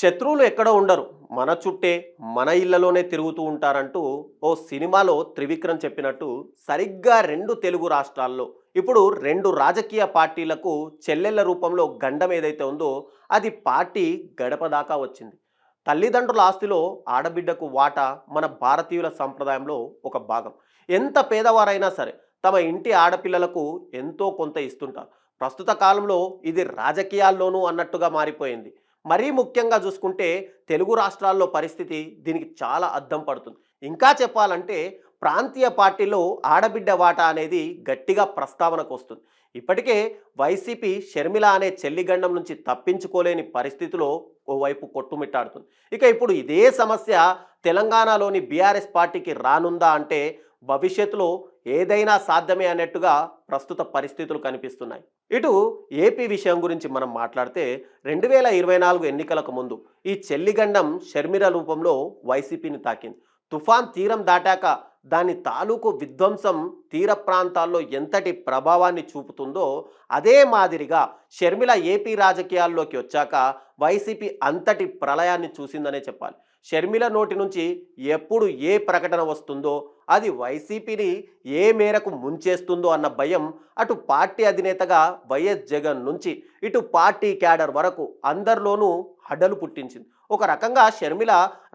శత్రువులు ఎక్కడో ఉండరు, మన చుట్టే మన ఇళ్లలోనే తిరుగుతూ ఉంటారంటూ ఓ సినిమాలో త్రివిక్రమ్ చెప్పినట్టు సరిగ్గా రెండు తెలుగు రాష్ట్రాల్లో ఇప్పుడు రెండు రాజకీయ పార్టీలకు చెల్లెళ్ల రూపంలో గండం ఏదైతే ఉందో అది పార్టీ గడప దాకా వచ్చింది. తల్లిదండ్రుల ఆస్తిలో ఆడబిడ్డకు వాటా మన భారతీయుల సంప్రదాయంలో ఒక భాగం. ఎంత పేదవారైనా సరే తమ ఇంటి ఆడపిల్లలకు ఎంతో కొంత ఇస్తుంటారు. ప్రస్తుత కాలంలో ఇది రాజకీయాల్లోనూ అన్నట్టుగా మారిపోయింది. మరీ ముఖ్యంగా చూసుకుంటే తెలుగు రాష్ట్రాల్లో పరిస్థితి దీనికి చాలా అద్దం పడుతుంది. ఇంకా చెప్పాలంటే ప్రాంతీయ పార్టీలో ఆడబిడ్డ వాటా అనేది గట్టిగా ప్రస్తావనకు వస్తుంది. ఇప్పటికే వైసీపీ షర్మిల అనే చెల్లిగండం నుంచి తప్పించుకోలేని పరిస్థితిలో ఓవైపు కొట్టుమిట్టాడుతుంది. ఇక ఇప్పుడు ఇదే సమస్య తెలంగాణలోని బీఆర్ఎస్ పార్టీకి రానుందా అంటే భవిష్యత్తులో ఏదైనా సాధ్యమే అన్నట్టుగా ప్రస్తుత పరిస్థితులు కనిపిస్తున్నాయి. ఇటు ఏపీ విషయం గురించి మనం మాట్లాడితే 2024 ఎన్నికలకు ముందు ఈ చెల్లిగండం షర్మిల రూపంలో వైసీపీని తాకింది. తుఫాన్ తీరం దాటాక దాని తాలూకు విధ్వంసం తీర ప్రాంతాల్లో ఎంతటి ప్రభావాన్ని చూపుతుందో అదే మాదిరిగా షర్మిల ఏపీ రాజకీయాల్లోకి వచ్చాక వైసీపీ అంతటి ప్రళయాన్ని చూసిందనే చెప్పాలి. షర్మిల నోటి నుంచి ఎప్పుడు ఏ ప్రకటన వస్తుందో అది వైసీపీని ఏ మేరకు ముంచేస్తుందో అన్న భయం అటు పార్టీ అధినేతగా వైఎస్ జగన్ నుంచి ఇటు పార్టీ క్యాడర్ వరకు అందరిలోనూ హడలు పుట్టించింది. ఒక రకంగా షర్మిల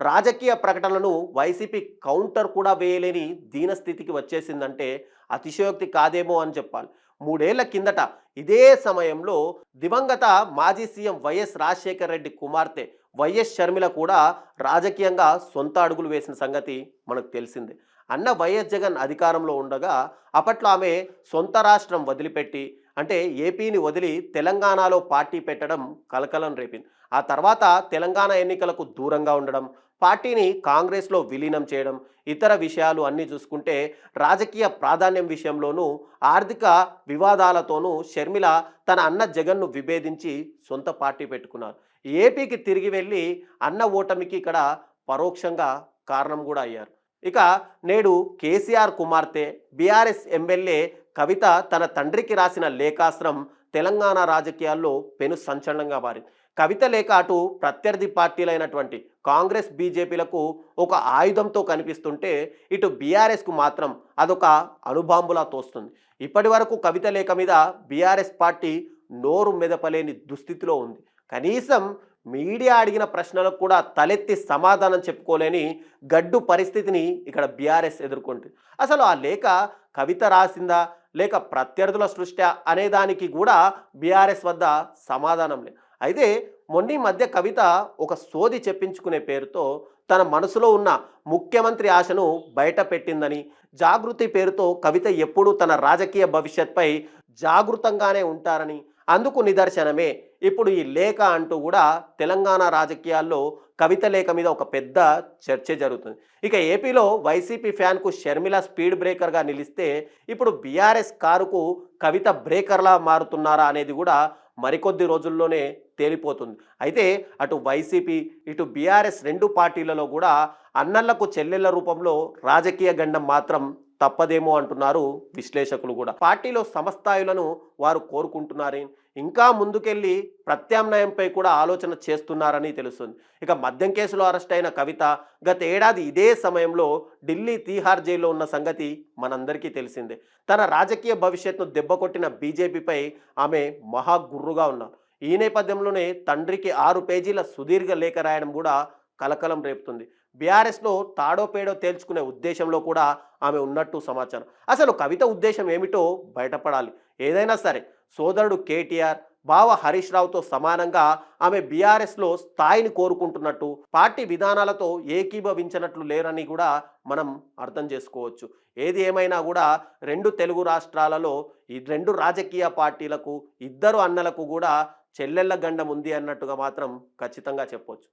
రాజకీయ ప్రకటనలను వైసీపీ కౌంటర్ కూడా వేయలేని దీనస్థితికి వచ్చేసిందంటే అతిశయోక్తి కాదేమో అని చెప్పాలి. 3 ఏళ్ల కిందట ఇదే సమయంలో దివంగత మాజీ సీఎం వైఎస్ రాజశేఖర రెడ్డి కుమార్తె వైఎస్ షర్మిల కూడా రాజకీయంగా సొంత అడుగులు వేసిన సంగతి మనకు తెలిసిందే. అన్న వైఎస్ జగన్ అధికారంలో ఉండగా అప్పట్లో ఆమె సొంత రాష్ట్రం వదిలిపెట్టి అంటే ఏపీని వదిలి తెలంగాణలో పార్టీ పెట్టడం కలకలం రేపింది. ఆ తర్వాత తెలంగాణ ఎన్నికలకు దూరంగా ఉండడం, పార్టీని కాంగ్రెస్లో విలీనం చేయడం, ఇతర విషయాలు అన్నీ చూసుకుంటే రాజకీయ ప్రాధాన్యం విషయంలోనూ ఆర్థిక వివాదాలతోనూ షర్మిల తన అన్న జగన్ను విభేదించి సొంత పార్టీ పెట్టుకున్నారు. ఏపీకి తిరిగి వెళ్ళి అన్న ఓటమికి ఇక్కడ పరోక్షంగా కారణం కూడా అయ్యారు. ఇక నేడు కేసీఆర్ కుమార్తె బీఆర్ఎస్ ఎమ్మెల్యే కవిత తన తండ్రికి రాసిన లేఖాస్త్రం తెలంగాణ రాజకీయాల్లో పెను సంచలనంగా మారింది. కవిత లేఖ అటు ప్రత్యర్థి పార్టీలైనటువంటి కాంగ్రెస్ బీజేపీలకు ఒక ఆయుధంతో కనిపిస్తుంటే ఇటు బీఆర్ఎస్కు మాత్రం అదొక అణుబాంబులా తోస్తుంది. ఇప్పటి వరకు కవిత లేఖ మీద బీఆర్ఎస్ పార్టీ నోరు మెదపలేని దుస్థితిలో ఉంది. కనీసం మీడియా అడిగిన ప్రశ్నలకు కూడా తలెత్తి సమాధానం చెప్పుకోలేని గడ్డు పరిస్థితిని ఇక్కడ బీఆర్ఎస్ ఎదుర్కొంటుంది. అసలు ఆ లేఖ కవిత రాసిందా లేక ప్రత్యర్థుల సృష్టి అనేదానికి కూడా బీఆర్ఎస్ వద్ద సమాధానం లేదు. అయితే మొన్న మధ్య కవిత ఒక సోది చెప్పించుకునే పేరుతో తన మనసులో ఉన్న ముఖ్యమంత్రి ఆశను బయట పెట్టిందని, జాగృతి పేరుతో కవిత ఎప్పుడూ తన రాజకీయ భవిష్యత్పై జాగృతంగానే ఉంటారని, అందుకు నిదర్శనమే ఇప్పుడు ఈ లేఖ అంటూ కూడా తెలంగాణ రాజకీయాల్లో కవిత లేఖ మీద ఒక పెద్ద చర్చ జరుగుతుంది. ఇక ఏపీలో వైసీపీ ఫ్యాన్కు షర్మిల స్పీడ్ బ్రేకర్గా నిలిస్తే ఇప్పుడు బీఆర్ఎస్ కారుకు కవిత బ్రేకర్లా మారుతున్నారా అనేది కూడా మరికొద్ది రోజుల్లోనే తేలిపోతుంది. అయితే అటు వైసీపీ ఇటు బీఆర్ఎస్ రెండు పార్టీలలో కూడా అన్నళ్లకు చెల్లెళ్ల రూపంలో రాజకీయ గండం మాత్రం తప్పదేమో అంటున్నారు విశ్లేషకులు కూడా. పార్టీలో సమస్థాయులను వారు కోరుకుంటున్నారని, ఇంకా ముందుకెళ్ళి ప్రత్యామ్నాయంపై కూడా ఆలోచన చేస్తున్నారని తెలుస్తుంది. ఇక మద్యం కేసులో అరెస్ట్ అయిన కవిత గత ఏడాది ఇదే సమయంలో ఢిల్లీ తీహార్ జైల్లో ఉన్న సంగతి మనందరికీ తెలిసిందే. తన రాజకీయ భవిష్యత్తును దెబ్బకొట్టిన బీజేపీపై ఆమె మహాగుర్రుగా ఉన్నారు. ఈ నేపథ్యంలోనే తండ్రికి 6 పేజీల సుదీర్ఘ లేఖ రాయడం కూడా కలకలం రేపుతుంది. బీఆర్ఎస్లో తాడో పేడో తేల్చుకునే ఉద్దేశంలో కూడా ఆమె ఉన్నట్టు సమాచారం. అసలు కవిత ఉద్దేశం ఏమిటో బయటపడాలి. ఏదైనా సరే సోదరుడు కేటీఆర్, బావ హరీష్ రావుతో సమానంగా ఆమె బీఆర్ఎస్లో స్థాయిని కోరుకుంటున్నట్టు, పార్టీ విధానాలతో ఏకీభవించినట్లు లేరని కూడా మనం అర్థం చేసుకోవచ్చు. ఏది ఏమైనా కూడా రెండు తెలుగు రాష్ట్రాలలో ఈ రెండు రాజకీయ పార్టీలకు ఇద్దరు అన్నలకు కూడా చెల్లెళ్ళ గండం ఉంది అన్నట్టుగా మాత్రం ఖచ్చితంగా చెప్పవచ్చు.